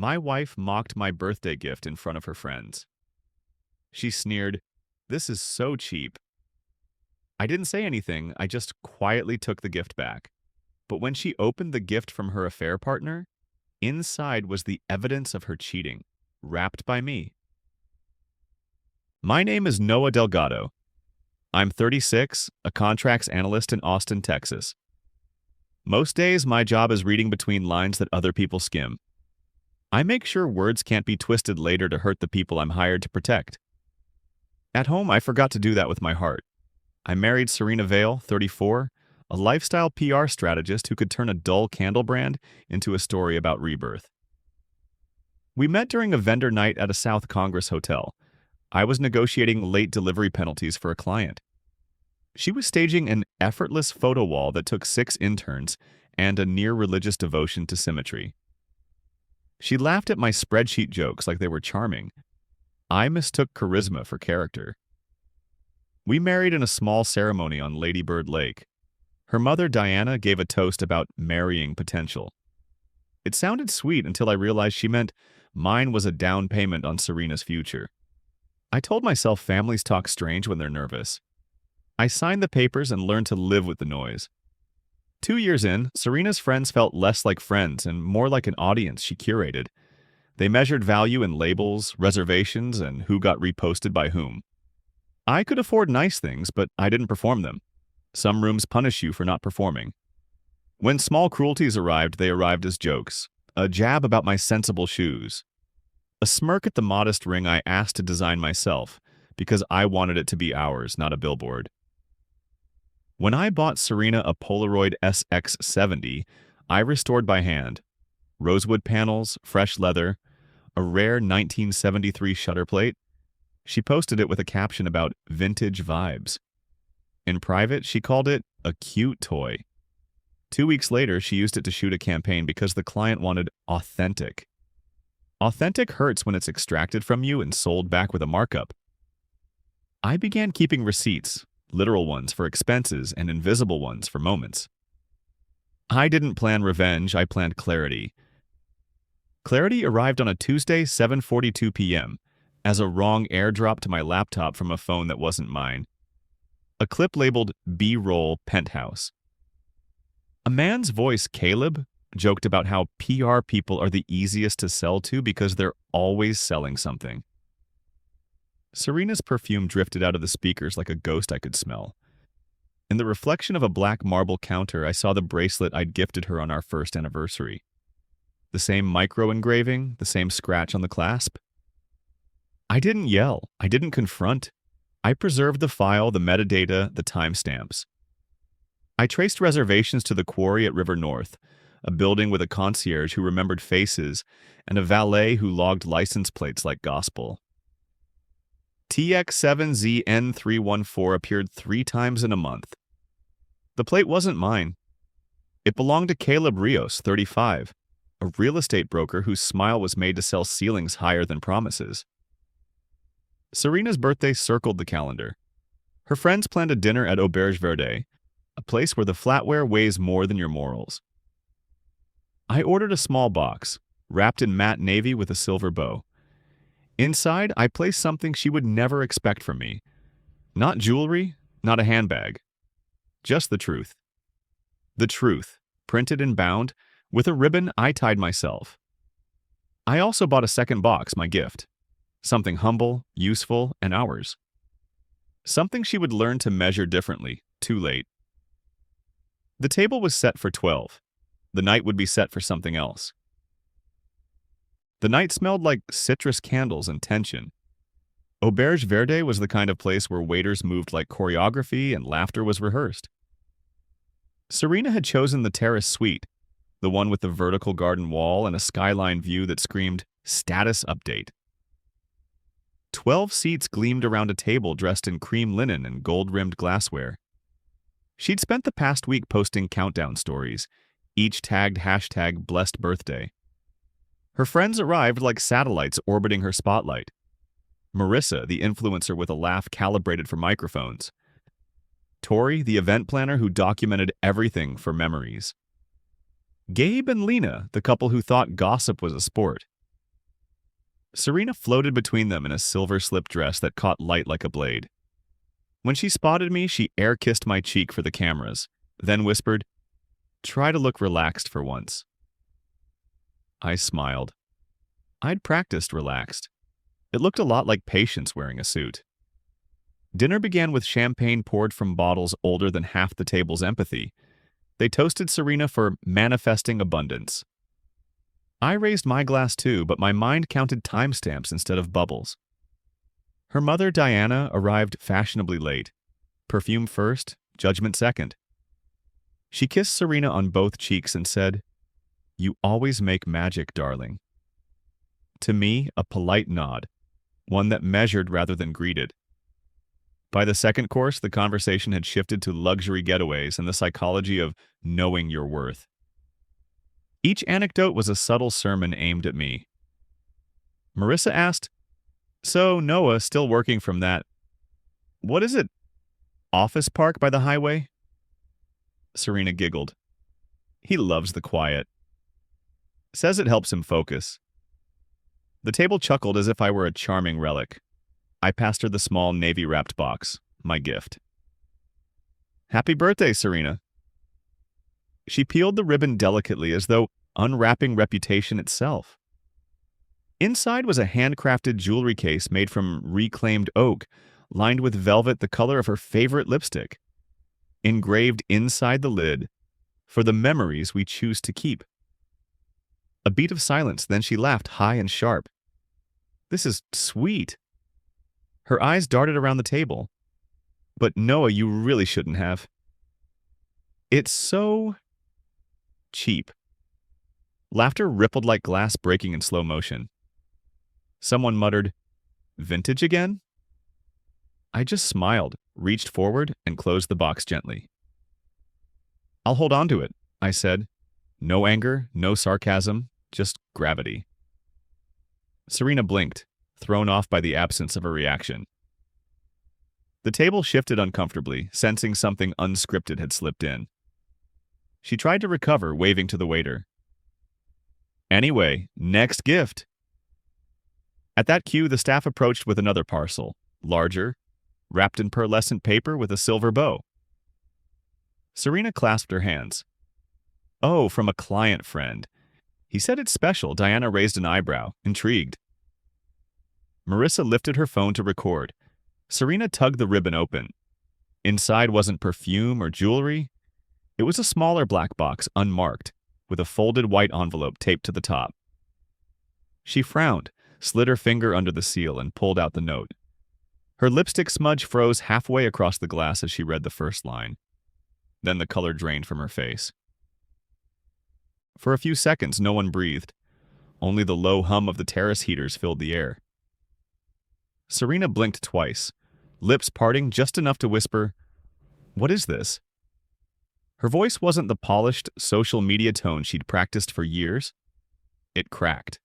My wife mocked my birthday gift in front of her friends. She sneered, "This is so cheap." I didn't say anything, I just quietly took the gift back. But when she opened the gift from her affair partner, inside was the evidence of her cheating, wrapped by me. My name is Noah Delgado. I'm 36, a contracts analyst in Austin, Texas. Most days, my job is reading between lines that other people skim. I make sure words can't be twisted later to hurt the people I'm hired to protect. At home, I forgot to do that with my heart. I married Serena Vale, 34, a lifestyle PR strategist who could turn a dull candle brand into a story about rebirth. We met during a vendor night at a South Congress hotel. I was negotiating late delivery penalties for a client. She was staging an effortless photo wall that took 6 interns and a near-religious devotion to symmetry. She laughed at my spreadsheet jokes like they were charming. I mistook charisma for character. We married in a small ceremony on Lady Bird Lake. Her mother, Diana, gave a toast about marrying potential. It sounded sweet until I realized she meant mine was a down payment on Serena's future. I told myself families talk strange when they're nervous. I signed the papers and learned to live with the noise. 2 years in, Serena's friends felt less like friends and more like an audience she curated. They measured value in labels, reservations, and who got reposted by whom. I could afford nice things, but I didn't perform them. Some rooms punish you for not performing. When small cruelties arrived, they arrived as jokes. A jab about my sensible shoes. A smirk at the modest ring I asked to design myself, because I wanted it to be ours, not a billboard. When I bought Serena a Polaroid SX70, I restored by hand. Rosewood panels, fresh leather, a rare 1973 shutter plate. She posted it with a caption about vintage vibes. In private, she called it a cute toy. 2 weeks later, she used it to shoot a campaign because the client wanted authentic. Authentic hurts when it's extracted from you and sold back with a markup. I began keeping receipts, literal ones for expenses and invisible ones for moments. I didn't plan revenge, I planned clarity. Clarity arrived on a Tuesday, 7:42 p.m., as a wrong airdrop to my laptop from a phone that wasn't mine. A clip labeled B-roll penthouse. A man's voice, Caleb, joked about how PR people are the easiest to sell to because they're always selling something. Serena's perfume drifted out of the speakers like a ghost I could smell. In the reflection of a black marble counter, I saw the bracelet I'd gifted her on our first anniversary. The same micro-engraving, the same scratch on the clasp. I didn't yell. I didn't confront. I preserved the file, the metadata, the timestamps. I traced reservations to the quarry at River North, a building with a concierge who remembered faces and a valet who logged license plates like gospel. TX7ZN314 appeared 3 times in a month. The plate wasn't mine. It belonged to Caleb Rios, 35, a real estate broker whose smile was made to sell ceilings higher than promises. Serena's birthday circled the calendar. Her friends planned a dinner at Auberge Verde, a place where the flatware weighs more than your morals. I ordered a small box, wrapped in matte navy with a silver bow. Inside, I placed something she would never expect from me. Not jewelry, not a handbag. Just the truth. The truth, printed and bound, with a ribbon I tied myself. I also bought a second box, my gift. Something humble, useful, and ours. Something she would learn to measure differently, too late. The table was set for 12. The night would be set for something else. The night smelled like citrus candles and tension. Auberge Verde was the kind of place where waiters moved like choreography and laughter was rehearsed. Serena had chosen the terrace suite, the one with the vertical garden wall and a skyline view that screamed, "Status update." 12 seats gleamed around a table dressed in cream linen and gold-rimmed glassware. She'd spent the past week posting countdown stories, each tagged hashtag blessed birthday. Her friends arrived like satellites orbiting her spotlight. Marissa, the influencer with a laugh calibrated for microphones. Tori, the event planner who documented everything for memories. Gabe and Lena, the couple who thought gossip was a sport. Serena floated between them in a silver slip dress that caught light like a blade. When she spotted me, she air-kissed my cheek for the cameras, then whispered, "Try to look relaxed for once." I smiled. I'd practiced relaxed. It looked a lot like Patience wearing a suit. Dinner began with champagne poured from bottles older than half the table's empathy. They toasted Serena for manifesting abundance. I raised my glass too, but my mind counted timestamps instead of bubbles. Her mother, Diana, arrived fashionably late. Perfume first, judgment second. She kissed Serena on both cheeks and said, "You always make magic, darling." To me, a polite nod, one that measured rather than greeted. By the second course, the conversation had shifted to luxury getaways and the psychology of knowing your worth. Each anecdote was a subtle sermon aimed at me. Marissa asked, "So, Noah, still working from that, what is it, office park by the highway?" Serena giggled. "He loves the quiet. Says it helps him focus." The table chuckled as if I were a charming relic. I passed her the small navy-wrapped box, my gift. "Happy birthday, Serena." She peeled the ribbon delicately as though unwrapping reputation itself. Inside was a handcrafted jewelry case made from reclaimed oak, lined with velvet the color of her favorite lipstick. Engraved inside the lid, "For the memories we choose to keep." A beat of silence, then she laughed high and sharp. "This is sweet." Her eyes darted around the table. "But Noah, you really shouldn't have." "It's so cheap." Laughter rippled like glass breaking in slow motion. Someone muttered, "Vintage again?" I just smiled, reached forward, and closed the box gently. "I'll hold on to it," I said. No anger, no sarcasm, just gravity. Serena blinked, thrown off by the absence of a reaction. The table shifted uncomfortably, sensing something unscripted had slipped in. She tried to recover, waving to the waiter. "Anyway, next gift." At that cue, the staff approached with another parcel, larger, wrapped in pearlescent paper with a silver bow. Serena clasped her hands. "Oh, from a client friend. He said it's special." Diana raised an eyebrow, intrigued. Marissa lifted her phone to record. Serena tugged the ribbon open. Inside wasn't perfume or jewelry. It was a smaller black box, unmarked, with a folded white envelope taped to the top. She frowned, slid her finger under the seal, and pulled out the note. Her lipstick smudge froze halfway across the glass as she read the first line. Then the color drained from her face. For a few seconds, no one breathed. Only the low hum of the terrace heaters filled the air. Serena blinked twice, lips parting just enough to whisper, "What is this?" Her voice wasn't the polished, social media tone she'd practiced for years. It cracked.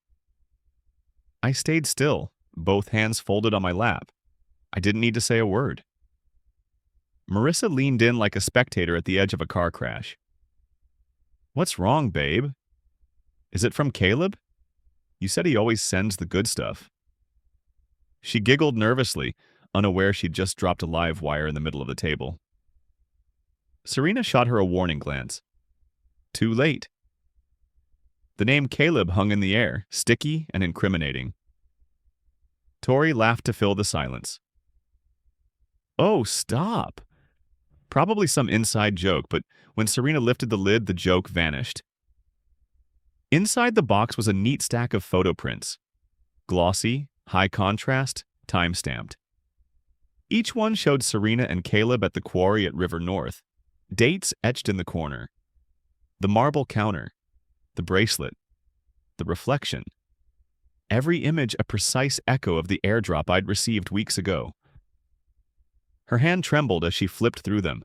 I stayed still, both hands folded on my lap. I didn't need to say a word. Marissa leaned in like a spectator at the edge of a car crash. "What's wrong, babe? Is it from Caleb? You said he always sends the good stuff." She giggled nervously, unaware she'd just dropped a live wire in the middle of the table. Serena shot her a warning glance. Too late. The name Caleb hung in the air, sticky and incriminating. Tori laughed to fill the silence. "Oh, stop." Probably some inside joke, but when Serena lifted the lid, the joke vanished. Inside the box was a neat stack of photo prints. Glossy, high contrast, time-stamped. Each one showed Serena and Caleb at the quarry at River North. Dates etched in the corner. The marble counter. The bracelet. The reflection. Every image a precise echo of the airdrop I'd received weeks ago. Her hand trembled as she flipped through them.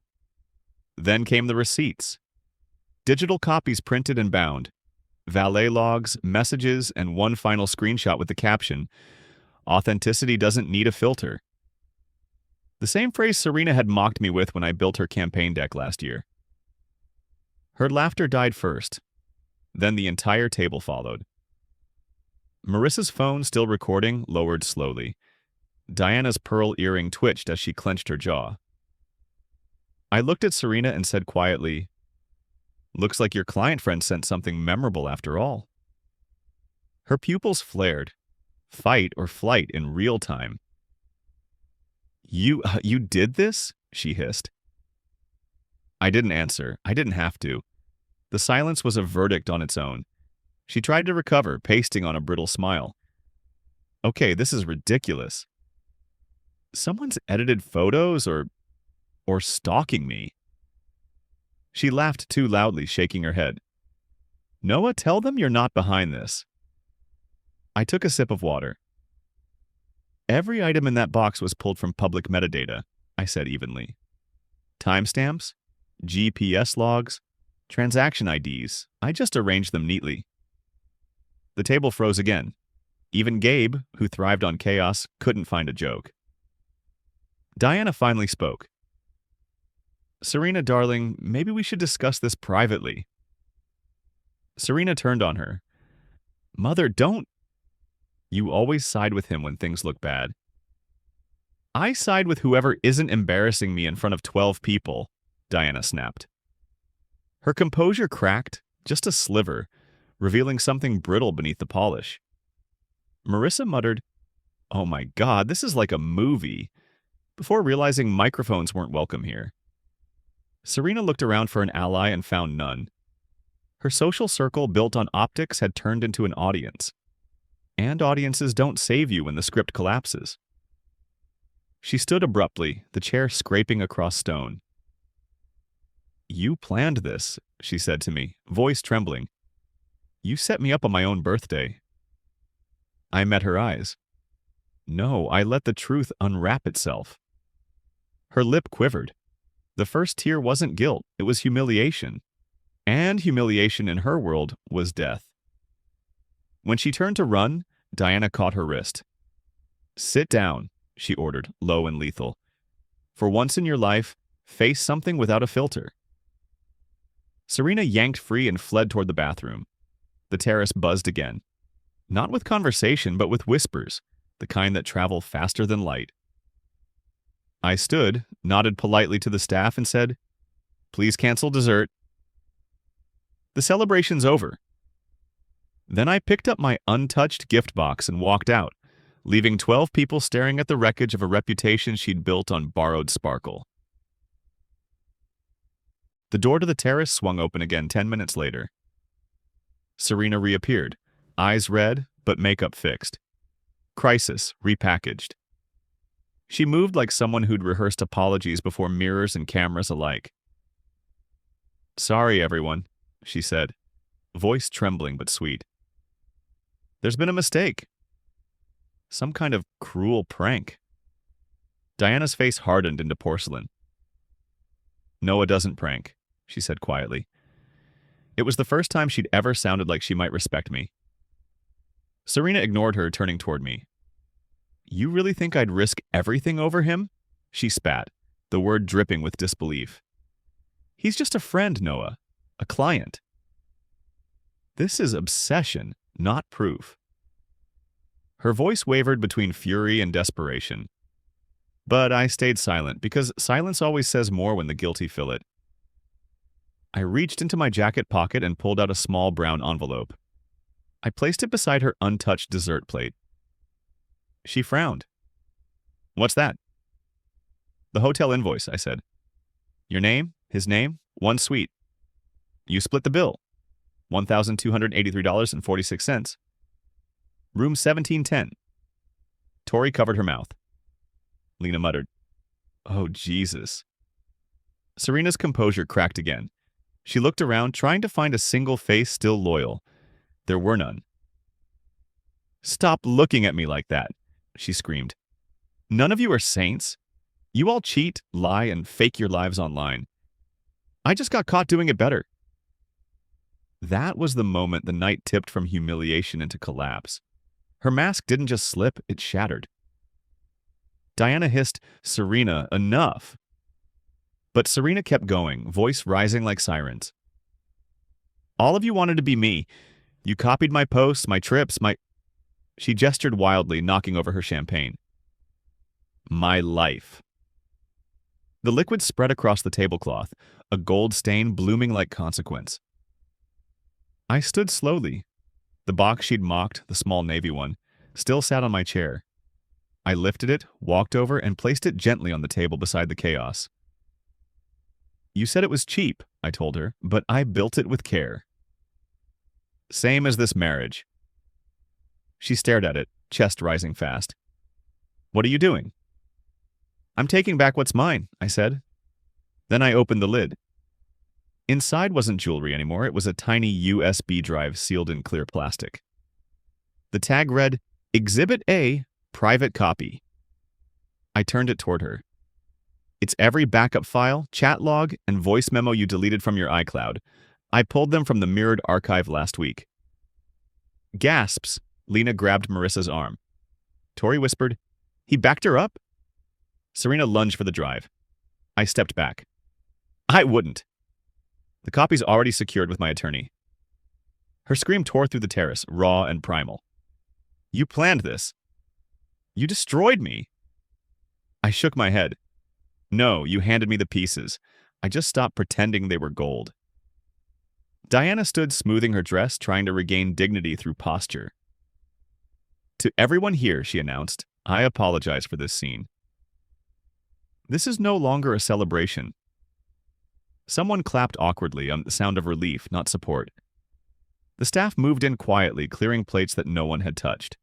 Then came the receipts. Digital copies printed and bound. Valet logs, messages, and one final screenshot with the caption, "Authenticity doesn't need a filter." The same phrase Serena had mocked me with when I built her campaign deck last year. Her laughter died first. Then the entire table followed. Marissa's phone, still recording, lowered slowly. Diana's pearl earring twitched as she clenched her jaw. I looked at Serena and said quietly, "Looks like your client friend sent something memorable after all." Her pupils flared. Fight or flight in real time. You did this?" she hissed. I didn't answer. I didn't have to. The silence was a verdict on its own. She tried to recover, pasting on a brittle smile. "Okay, this is ridiculous. Someone's edited photos or stalking me." She laughed too loudly, shaking her head. "Noah, tell them you're not behind this." I took a sip of water. "Every item in that box was pulled from public metadata," I said evenly. "Timestamps, GPS logs, transaction IDs. I just arranged them neatly." The table froze again. Even Gabe, who thrived on chaos, couldn't find a joke. Diana finally spoke. "Serena, darling, maybe we should discuss this privately." Serena turned on her. "Mother, don't—" "You always side with him when things look bad." "I side with whoever isn't embarrassing me in front of 12 people," Diana snapped. Her composure cracked, just a sliver, revealing something brittle beneath the polish. Marissa muttered, "Oh my God, this is like a movie," before realizing microphones weren't welcome here. Serena looked around for an ally and found none. Her social circle built on optics had turned into an audience. And audiences don't save you when the script collapses. She stood abruptly, the chair scraping across stone. "You planned this," she said to me, voice trembling. "You set me up on my own birthday." I met her eyes. No, I let the truth unwrap itself. Her lip quivered. The first tear wasn't guilt, it was humiliation. And humiliation in her world was death. When she turned to run, Diana caught her wrist. "Sit down," she ordered, low and lethal. "For once in your life, face something without a filter." Serena yanked free and fled toward the bathroom. The terrace buzzed again. Not with conversation, but with whispers, the kind that travel faster than light. I stood, nodded politely to the staff, and said, "Please cancel dessert." "The celebration's over." Then I picked up my untouched gift box and walked out, leaving 12 people staring at the wreckage of a reputation she'd built on borrowed sparkle. The door to the terrace swung open again 10 minutes later. Serena reappeared, eyes red, but makeup fixed. Crisis repackaged. She moved like someone who'd rehearsed apologies before mirrors and cameras alike. "Sorry, everyone," she said, voice trembling but sweet. "There's been a mistake. Some kind of cruel prank." Diana's face hardened into porcelain. "Noah doesn't prank," she said quietly. It was the first time she'd ever sounded like she might respect me. Serena ignored her, turning toward me. "You really think I'd risk everything over him?" She spat, the word dripping with disbelief. "He's just a friend, Noah. A client." "This is obsession, not proof." Her voice wavered between fury and desperation. But I stayed silent, because silence always says more when the guilty fill it. I reached into my jacket pocket and pulled out a small brown envelope. I placed it beside her untouched dessert plate. She frowned. "What's that?" "The hotel invoice," I said. "Your name, his name, one suite. You split the bill. $1,283.46. Room 1710. Tori covered her mouth. Lena muttered, "Oh, Jesus." Serena's composure cracked again. She looked around, trying to find a single face still loyal. There were none. "Stop looking at me like that," she screamed. "None of you are saints. You all cheat, lie, and fake your lives online. I just got caught doing it better." That was the moment the night tipped from humiliation into collapse. Her mask didn't just slip, it shattered. Diana hissed, "Serena, enough." But Serena kept going, voice rising like sirens. "All of you wanted to be me. You copied my posts, my trips, my—" She gestured wildly, knocking over her champagne. My life. The liquid spread across the tablecloth, a gold stain blooming like consequence. I stood slowly. The box she'd mocked, the small navy one, still sat on my chair. I lifted it, walked over, and placed it gently on the table beside the chaos. You said it was cheap, I told her, but I built it with care. Same as this marriage. She stared at it, chest rising fast. What are you doing? I'm taking back what's mine, I said. Then I opened the lid. Inside wasn't jewelry anymore, it was a tiny USB drive sealed in clear plastic. The tag read, Exhibit A, Private Copy. I turned it toward her. It's every backup file, chat log, and voice memo you deleted from your iCloud. I pulled them from the mirrored archive last week. Gasps. Lena grabbed Marissa's arm. Tori whispered, He backed her up? Serena lunged for the drive. I stepped back. I wouldn't. The copy's already secured with my attorney. Her scream tore through the terrace, raw and primal. You planned this. You destroyed me. I shook my head. No, you handed me the pieces. I just stopped pretending they were gold. Diana stood smoothing her dress, trying to regain dignity through posture. To everyone here, she announced, I apologize for this scene. This is no longer a celebration. Someone clapped awkwardly on the sound of relief, not support. The staff moved in quietly, clearing plates that no one had touched.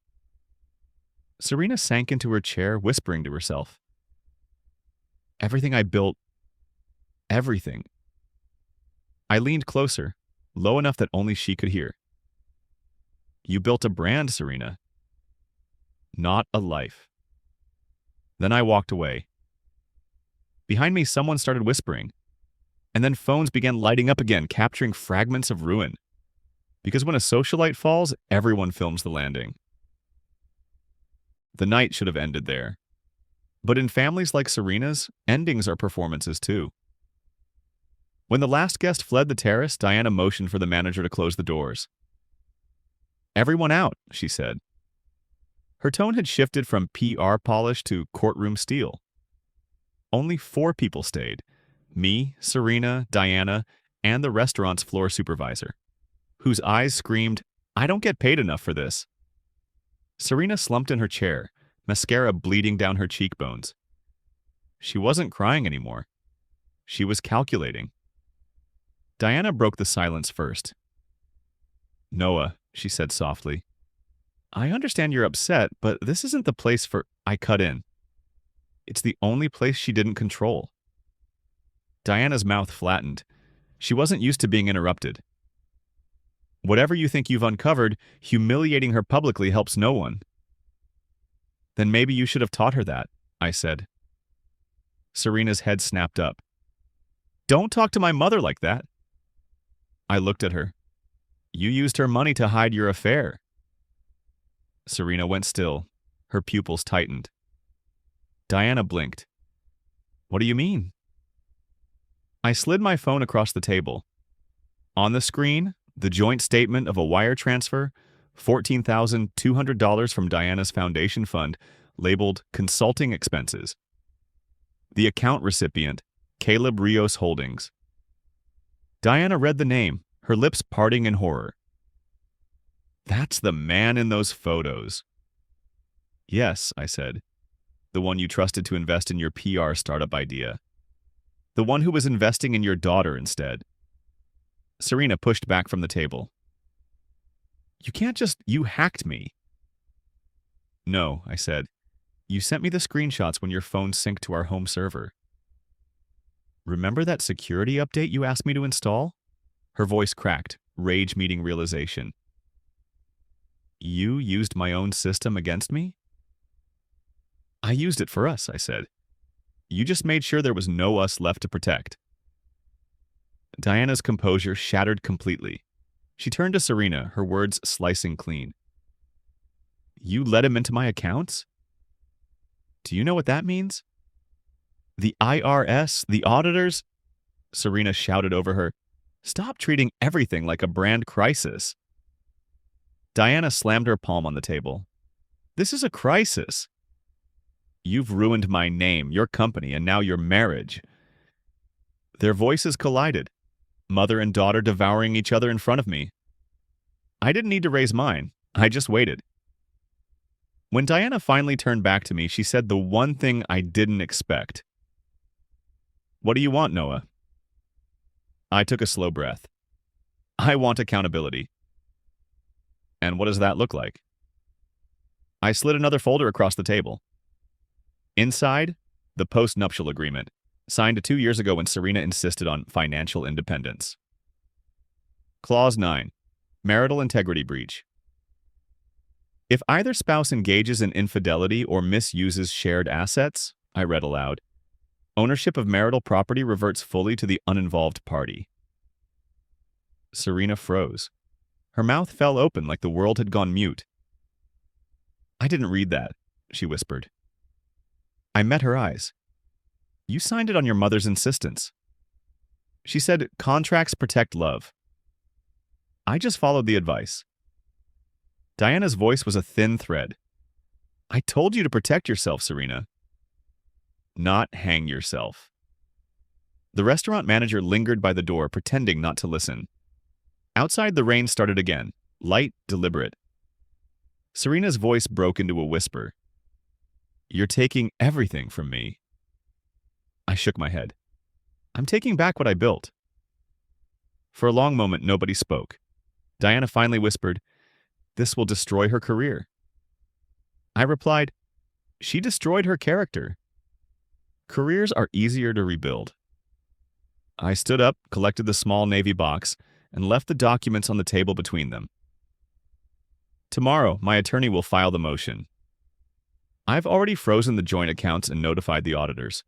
Serena sank into her chair, whispering to herself. Everything I built, everything. I leaned closer, low enough that only she could hear. You built a brand, Serena. Not a life. Then I walked away. Behind me, someone started whispering. And then phones began lighting up again, capturing fragments of ruin. Because when a socialite falls, everyone films the landing. The night should have ended there. But in families like Serena's, endings are performances too. When the last guest fled the terrace, Diana motioned for the manager to close the doors. Everyone out, she said. Her tone had shifted from PR polish to courtroom steel. Only 4 people stayed. Me, Serena, Diana, and the restaurant's floor supervisor, whose eyes screamed, I don't get paid enough for this. Serena slumped in her chair, mascara bleeding down her cheekbones. She wasn't crying anymore. She was calculating. Diana broke the silence first. Noah, she said softly, I understand you're upset, but this isn't the place for... I cut in. It's the only place she didn't control. Diana's mouth flattened. She wasn't used to being interrupted. Whatever you think you've uncovered, humiliating her publicly helps no one. Then maybe you should have taught her that, I said. Serena's head snapped up. Don't talk to my mother like that. I looked at her. You used her money to hide your affair. Serena went still. Her pupils tightened. Diana blinked. What do you mean? I slid my phone across the table. On the screen, the joint statement of a wire transfer, $14,200 from Diana's foundation fund, labeled Consulting Expenses. The account recipient, Caleb Rios Holdings. Diana read the name, her lips parting in horror. That's the man in those photos. Yes, I said. The one you trusted to invest in your PR startup idea. The one who was investing in your daughter instead. Serena pushed back from the table. You hacked me. No, I said. You sent me the screenshots when your phone synced to our home server. Remember that security update you asked me to install? Her voice cracked, rage meeting realization. You used my own system against me? I used it for us, I said. You just made sure there was no us left to protect. Diana's composure shattered completely. She turned to Serena, her words slicing clean. You let him into my accounts? Do you know what that means? The IRS, the auditors? Serena shouted over her. Stop treating everything like a brand crisis. Diana slammed her palm on the table. This is a crisis. You've ruined my name, your company, and now your marriage. Their voices collided, mother and daughter devouring each other in front of me. I didn't need to raise mine. I just waited. When Diana finally turned back to me, she said the one thing I didn't expect. "What do you want, Noah?" I took a slow breath. "I want accountability." "And what does that look like?" I slid another folder across the table. Inside, the post-nuptial agreement, signed 2 years ago when Serena insisted on financial independence. Clause 9. Marital integrity breach. If either spouse engages in infidelity or misuses shared assets, I read aloud, ownership of marital property reverts fully to the uninvolved party. Serena froze. Her mouth fell open like the world had gone mute. "I didn't read that," she whispered. I met her eyes. "You signed it on your mother's insistence." She said, "Contracts protect love." I just followed the advice. Diana's voice was a thin thread. "I told you to protect yourself, Serena." "Not hang yourself." The restaurant manager lingered by the door, pretending not to listen. Outside, the rain started again, light, deliberate. Serena's voice broke into a whisper. "You're taking everything from me." I shook my head. "I'm taking back what I built." For a long moment, nobody spoke. Diana finally whispered, "This will destroy her career." I replied, "She destroyed her character. Careers are easier to rebuild." I stood up, collected the small navy box, and left the documents on the table between them. "Tomorrow, my attorney will file the motion. I've already frozen the joint accounts and notified the auditors.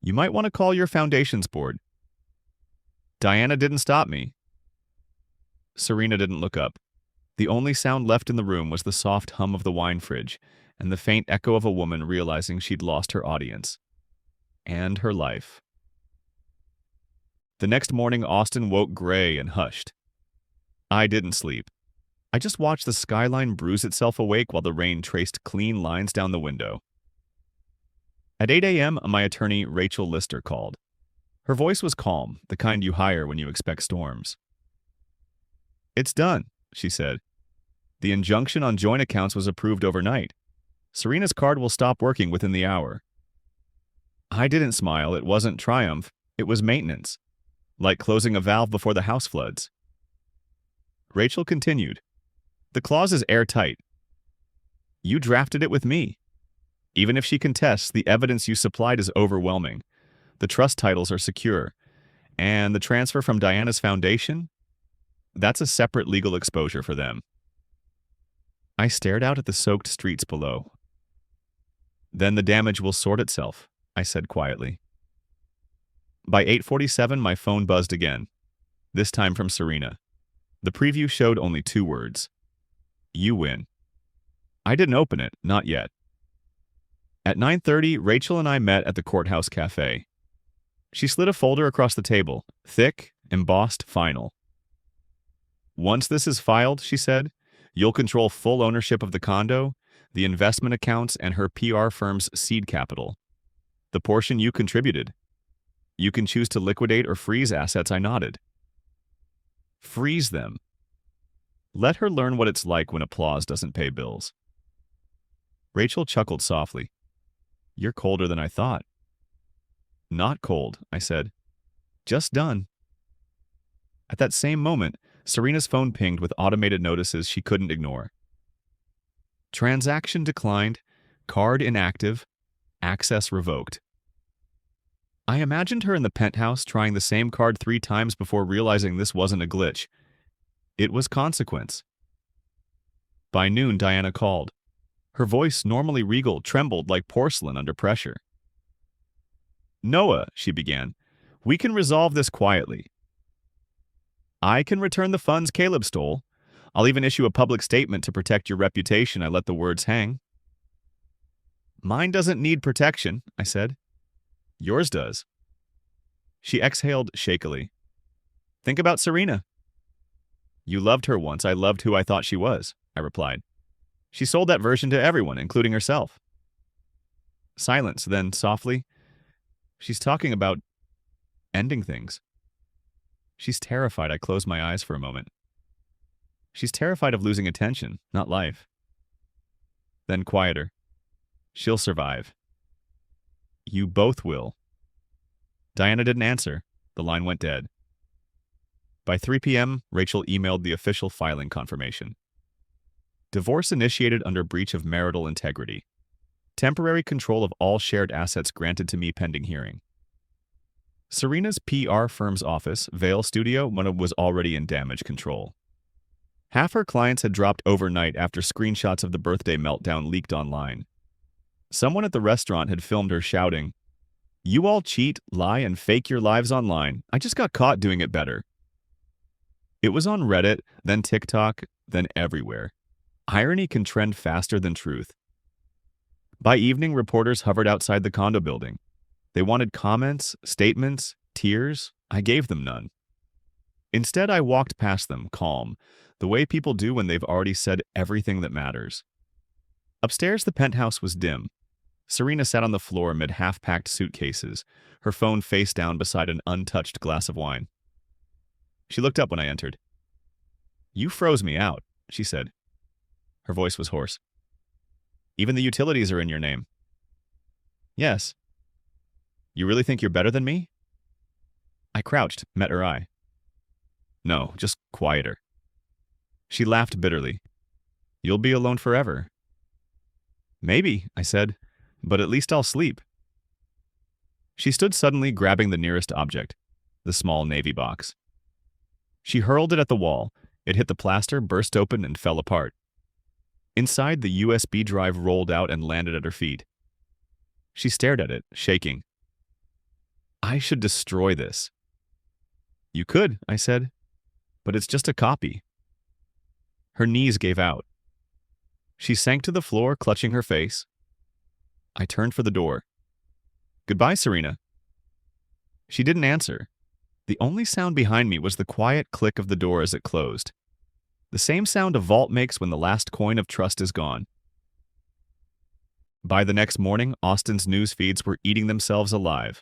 You might want to call your foundations board." Diana didn't stop me. Serena didn't look up. The only sound left in the room was the soft hum of the wine fridge and the faint echo of a woman realizing she'd lost her audience. And her life. The next morning, Austin woke gray and hushed. I didn't sleep. I just watched the skyline bruise itself awake while the rain traced clean lines down the window. At 8 a.m., my attorney, Rachel Lister, called. Her voice was calm, the kind you hire when you expect storms. "It's done," she said. "The injunction on joint accounts was approved overnight. Serena's card will stop working within the hour." I didn't smile. It wasn't triumph. It was maintenance. Like closing a valve before the house floods. Rachel continued. "The clause is airtight. You drafted it with me. Even if she contests, the evidence you supplied is overwhelming. The trust titles are secure. And the transfer from Diana's foundation? That's a separate legal exposure for them." I stared out at the soaked streets below. "Then the damage will sort itself," I said quietly. By 8:47, my phone buzzed again, this time from Serena. The preview showed only 2 words. "You win." I didn't open it, not yet. At 9:30, Rachel and I met at the courthouse cafe. She slid a folder across the table, thick, embossed, final. "Once this is filed," she said, "you'll control full ownership of the condo, the investment accounts, and her PR firm's seed capital. The portion you contributed. You can choose to liquidate or freeze assets." I nodded. "Freeze them. Let her learn what it's like when applause doesn't pay bills." Rachel chuckled softly. "You're colder than I thought." "Not cold," I said. "Just done." At that same moment, Serena's phone pinged with automated notices she couldn't ignore. Transaction declined, card inactive, access revoked. I imagined her in the penthouse trying the same card 3 times before realizing this wasn't a glitch. It was consequence. By noon, Diana called. Her voice, normally regal, trembled like porcelain under pressure. "Noah," she began, "we can resolve this quietly. I can return the funds Caleb stole. I'll even issue a public statement to protect your reputation. I let the words hang." "Mine doesn't need protection," I said. "Yours does." She exhaled shakily. "Think about Serena." "You loved her once. I loved who I thought she was," I replied. She sold that version to everyone, including herself. Silence, then softly, she's talking about ending things. She's terrified. I close my eyes for a moment. She's terrified of losing attention, not life. Then quieter. She'll survive. You both will. Diana didn't answer. The line went dead. By 3 p.m., Rachel emailed the official filing confirmation. Divorce initiated under breach of marital integrity. Temporary control of all shared assets granted to me pending hearing. Serena's PR firm's office, Vale Studio, was already in damage control. Half her clients had dropped overnight after screenshots of the birthday meltdown leaked online. Someone at the restaurant had filmed her shouting, "You all cheat, lie, and fake your lives online. I just got caught doing it better." It was on Reddit, then TikTok, then everywhere. Irony can trend faster than truth. By evening, reporters hovered outside the condo building. They wanted comments, statements, tears. I gave them none. Instead, I walked past them, calm, the way people do when they've already said everything that matters. Upstairs, the penthouse was dim. Serena sat on the floor amid half-packed suitcases, her phone face down beside an untouched glass of wine. She looked up when I entered. "You froze me out," she said. Her voice was hoarse. "Even the utilities are in your name." "Yes." "You really think you're better than me?" I crouched, met her eye. "No, just quieter." She laughed bitterly. "You'll be alone forever." "Maybe," I said, "but at least I'll sleep." She stood suddenly, grabbing the nearest object, the small navy box. She hurled it at the wall. It hit the plaster, burst open, and fell apart. Inside, the USB drive rolled out and landed at her feet. She stared at it, shaking. "I should destroy this." "You could," I said, "but it's just a copy." Her knees gave out. She sank to the floor, clutching her face. I turned for the door. "Goodbye, Serena." She didn't answer. The only sound behind me was the quiet click of the door as it closed. The same sound a vault makes when the last coin of trust is gone. By the next morning, Austin's news feeds were eating themselves alive.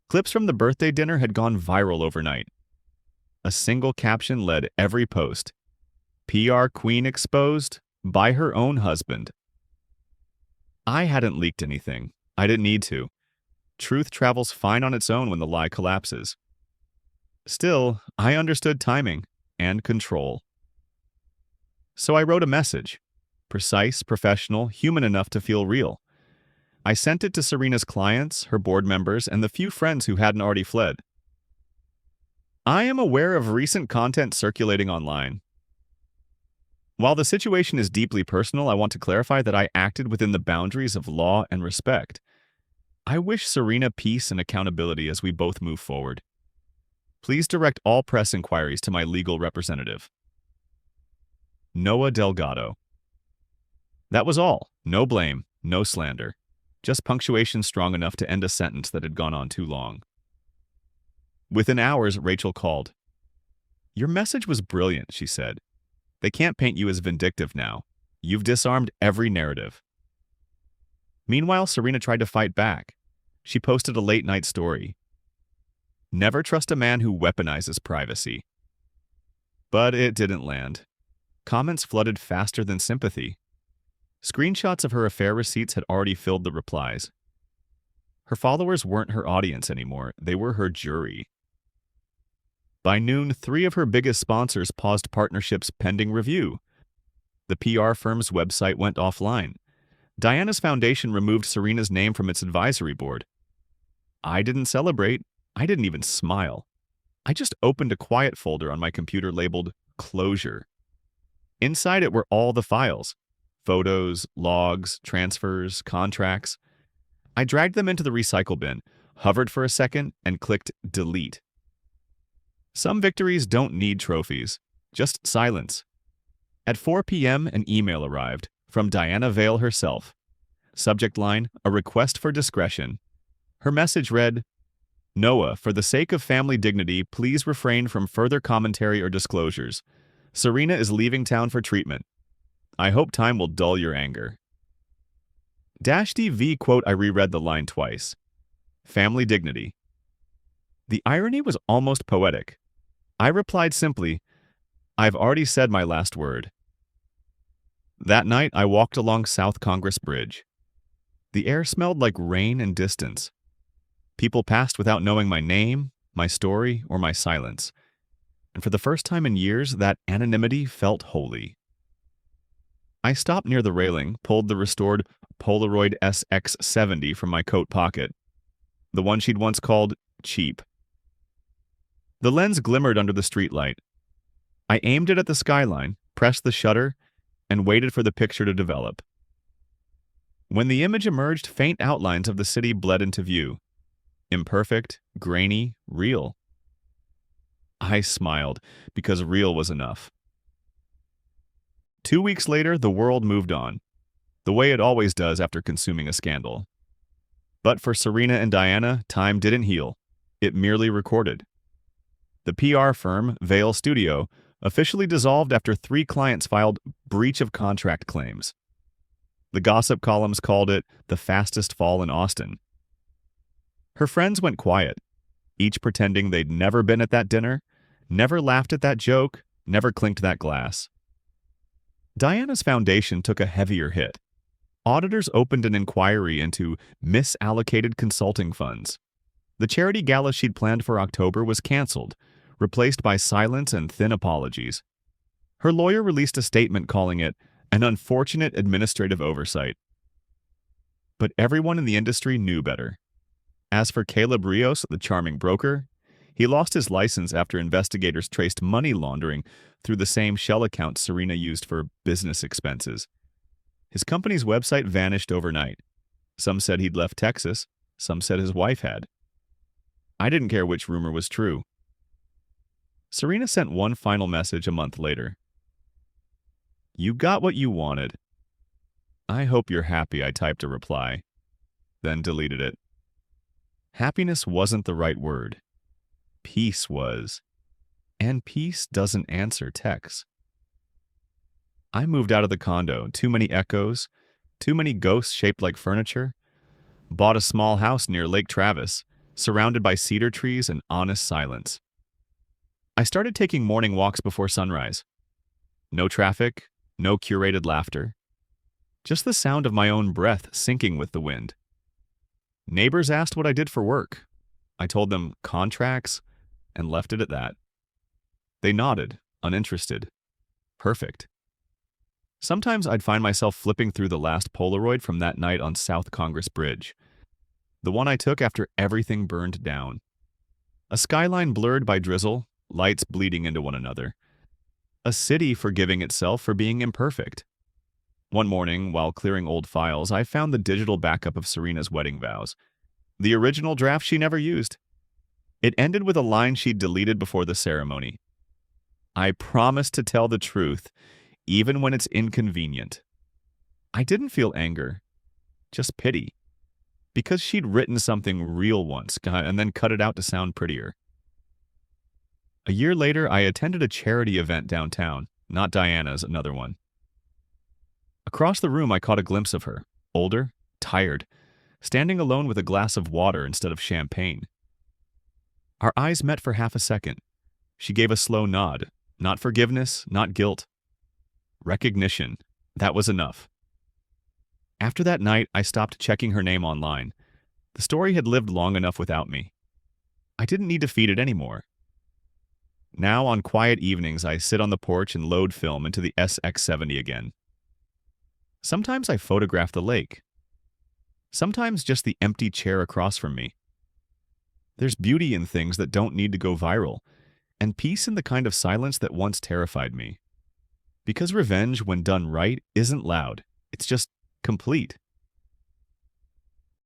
Clips from the birthday dinner had gone viral overnight. A single caption led every post. "PR queen exposed by her own husband." I hadn't leaked anything. I didn't need to. Truth travels fine on its own when the lie collapses. Still, I understood timing and control. So I wrote a message. Precise, professional, human enough to feel real. I sent it to Serena's clients, her board members, and the few friends who hadn't already fled. I am aware of recent content circulating online. While the situation is deeply personal, I want to clarify that I acted within the boundaries of law and respect. I wish Serena peace and accountability as we both move forward. Please direct all press inquiries to my legal representative. Noah Delgado. That was all. No blame, no slander. Just punctuation strong enough to end a sentence that had gone on too long. Within hours, Rachel called. "Your message was brilliant," she said. "They can't paint you as vindictive now. You've disarmed every narrative." Meanwhile, Serena tried to fight back. She posted a late-night story. "Never trust a man who weaponizes privacy." But it didn't land. Comments flooded faster than sympathy. Screenshots of her affair receipts had already filled the replies. Her followers weren't her audience anymore, they were her jury. By noon, 3 of her biggest sponsors paused partnerships pending review. The PR firm's website went offline. Diana's foundation removed Serena's name from its advisory board. I didn't celebrate. I didn't even smile. I just opened a quiet folder on my computer labeled Closure. Inside it were all the files. Photos, logs, transfers, contracts. I dragged them into the recycle bin, hovered for a second, and clicked Delete. Some victories don't need trophies, just silence. At 4 p.m., an email arrived from Diana Vale herself. Subject line, a request for discretion. Her message read, "Noah, for the sake of family dignity, please refrain from further commentary or disclosures. Serena is leaving town for treatment. I hope time will dull your anger. Dash DV quote I reread the line twice. Family dignity. The irony was almost poetic. I replied simply, I've already said my last word. That night, I walked along South Congress Bridge. The air smelled like rain and distance. People passed without knowing my name, my story, or my silence. And for the first time in years, that anonymity felt holy. I stopped near the railing, pulled the restored Polaroid SX70 from my coat pocket, the one she'd once called cheap. The lens glimmered under the streetlight. I aimed it at the skyline, pressed the shutter, and waited for the picture to develop. When the image emerged, faint outlines of the city bled into view. Imperfect, grainy, real. I smiled, because real was enough. 2 weeks later, the world moved on, the way it always does after consuming a scandal. But for Serena and Diana, time didn't heal. It merely recorded. The PR firm, Vale Studio, officially dissolved after 3 clients filed breach of contract claims. The gossip columns called it the fastest fall in Austin. Her friends went quiet, each pretending they'd never been at that dinner, never laughed at that joke, never clinked that glass. Diana's foundation took a heavier hit. Auditors opened an inquiry into misallocated consulting funds. The charity gala she'd planned for October was canceled, replaced by silence and thin apologies. Her lawyer released a statement calling it an unfortunate administrative oversight. But everyone in the industry knew better. As for Caleb Rios, the charming broker, he lost his license after investigators traced money laundering through the same shell account Serena used for business expenses. His company's website vanished overnight. Some said he'd left Texas, some said his wife had. I didn't care which rumor was true. Serena sent one final message a month later. You got what you wanted. I hope you're happy, I typed a reply, then deleted it. Happiness wasn't the right word. Peace was. And peace doesn't answer texts. I moved out of the condo, too many echoes, too many ghosts shaped like furniture, bought a small house near Lake Travis, surrounded by cedar trees and honest silence. I started taking morning walks before sunrise. No traffic, no curated laughter. Just the sound of my own breath syncing with the wind. Neighbors asked what I did for work. I told them contracts and left it at that. They nodded, uninterested. Perfect. Sometimes I'd find myself flipping through the last Polaroid from that night on South Congress Bridge. The one I took after everything burned down. A skyline blurred by drizzle, lights bleeding into one another. A city forgiving itself for being imperfect. One morning, while clearing old files, I found the digital backup of Serena's wedding vows. The original draft she never used. It ended with a line she'd deleted before the ceremony. I promise to tell the truth, even when it's inconvenient. I didn't feel anger, just pity. Because she'd written something real once and then cut it out to sound prettier. A year later, I attended a charity event downtown, not Diana's, another one. Across the room, I caught a glimpse of her, older, tired, standing alone with a glass of water instead of champagne. Our eyes met for half a second. She gave a slow nod, not forgiveness, not guilt. Recognition, that was enough. After that night, I stopped checking her name online. The story had lived long enough without me. I didn't need to feed it anymore. Now, on quiet evenings, I sit on the porch and load film into the SX70 again. Sometimes I photograph the lake. Sometimes just the empty chair across from me. There's beauty in things that don't need to go viral, and peace in the kind of silence that once terrified me. Because revenge, when done right, isn't loud. It's just complete.